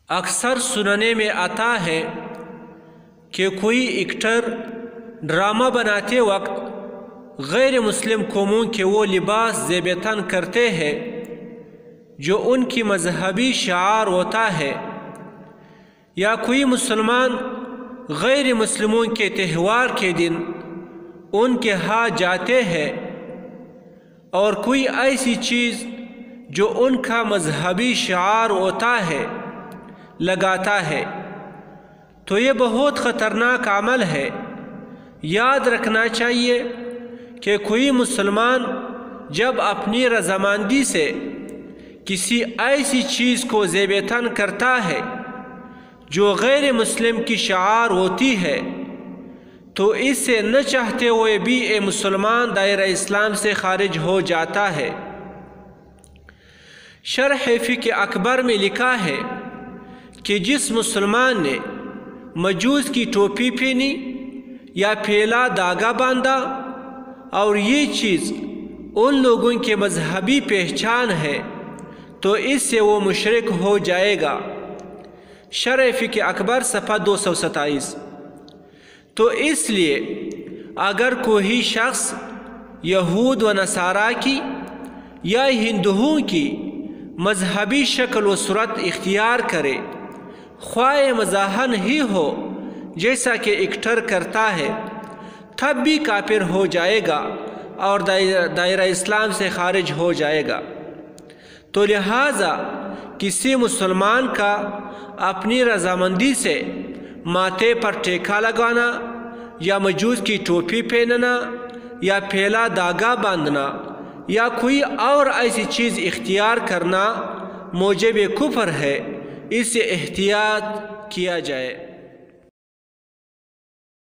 اکثر سننے میں آتا ہے کہ کوئی ایکٹر ڈرامہ بناتے وقت غیر مسلم قوموں کے وہ لباس زیب تن کرتے ہیں جو ان کی مذہبی شعار ہوتا ہے، یا کوئی مسلمان غیر مسلموں کے تہوار کے دن ان کے ہاں جاتے ہیں اور کوئی ایسی چیز جو ان کا مذہبی شعار ہوتا ہے لگاتا ہے، تو یہ بہت خطرناک عمل ہے۔ یاد رکھنا چاہیے کہ کوئی مسلمان جب اپنی رضامندی سے کسی ایسی چیز کو زیب تن کرتا ہے جو غیر مسلم کی شعار ہوتی ہے، تو اس سے نہ چاہتے ہوئے بھی ایک مسلمان دائرہ اسلام سے خارج ہو جاتا ہے۔ شرح فقہ اکبر میں لکھا ہے کہ جس مسلمان نے مجوس کی ٹوپی پہنی یا پھیلا داغا باندھا اور یہ چیز ان لوگوں کے مذہبی پہچان ہے، تو اس سے وہ مشرک ہو جائے گا۔ شرح فقہ اکبر صفحہ 227۔ تو اس لیے اگر کوئی شخص یہود و نصارہ کی یا ہندوؤں کی مذہبی شکل و صورت اختیار کرے، خواہ مزاحن ہی ہو جیسا کہ ایکٹر کرتا ہے، تب بھی کافر ہو جائے گا اور دائرہ اسلام سے خارج ہو جائے گا۔ تو لہٰذا کسی مسلمان کا اپنی رضامندی سے ماتھے پر ٹیکا لگانا یا مجوس کی ٹوپی پہننا یا پھیلا داغا باندھنا یا کوئی اور ایسی چیز اختیار کرنا موجب کفر ہے، اس سے احتیاط کیا جائے۔